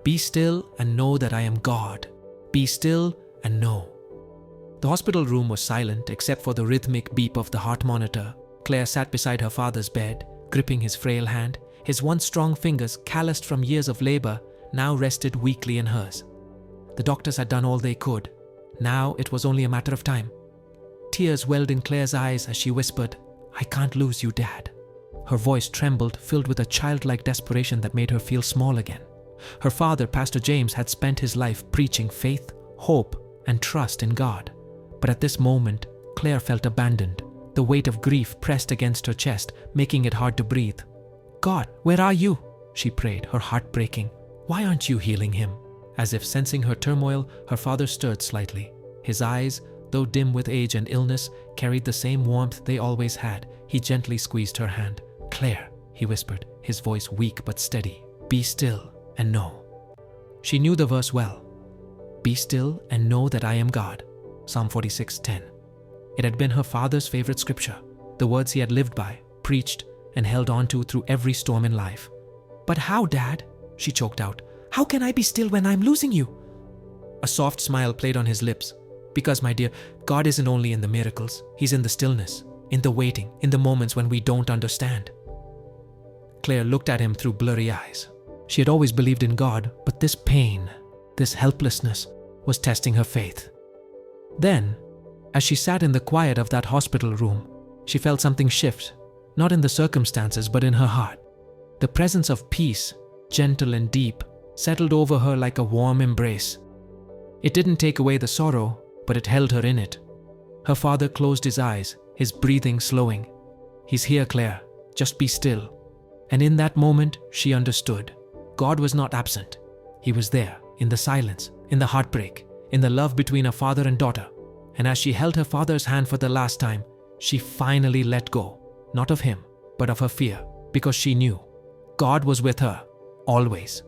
Be still and know that I am God. Be still and know. The hospital room was silent except for the rhythmic beep of the heart monitor. Claire sat beside her father's bed, gripping his frail hand. His once strong fingers, calloused from years of labor, now rested weakly in hers. The doctors had done all they could. Now it was only a matter of time. Tears welled in Claire's eyes as she whispered, "I can't lose you, Dad." Her voice trembled, filled with a childlike desperation that made her feel small again. Her father, Pastor James, had spent his life preaching faith, hope, and trust in God. But at this moment, Claire felt abandoned. The weight of grief pressed against her chest, making it hard to breathe. "God, where are you?" she prayed, her heart breaking. "Why aren't you healing him?" As if sensing her turmoil, her father stirred slightly. His eyes, though dim with age and illness, carried the same warmth they always had. He gently squeezed her hand. "Claire," he whispered, his voice weak but steady. "Be still and know." She knew the verse well. "Be still and know that I am God." Psalm 46:10. It had been her father's favorite scripture, the words he had lived by, preached, and held on to through every storm in life. "But how, Dad?" she choked out. "How can I be still when I'm losing you?" A soft smile played on his lips. "Because, my dear, God isn't only in the miracles. He's in the stillness, in the waiting, in the moments when we don't understand." Claire looked at him through blurry eyes. She had always believed in God, but this pain, this helplessness, was testing her faith. Then, as she sat in the quiet of that hospital room, she felt something shift, not in the circumstances but in her heart. The presence of peace, gentle and deep, settled over her like a warm embrace. It didn't take away the sorrow, but it held her in it. Her father closed his eyes, his breathing slowing. "He's here, Claire. Just be still." And in that moment, she understood. God was not absent. He was there, in the silence, in the heartbreak, in the love between a father and daughter. And as she held her father's hand for the last time, she finally let go, not of him, but of her fear, because she knew God was with her, always.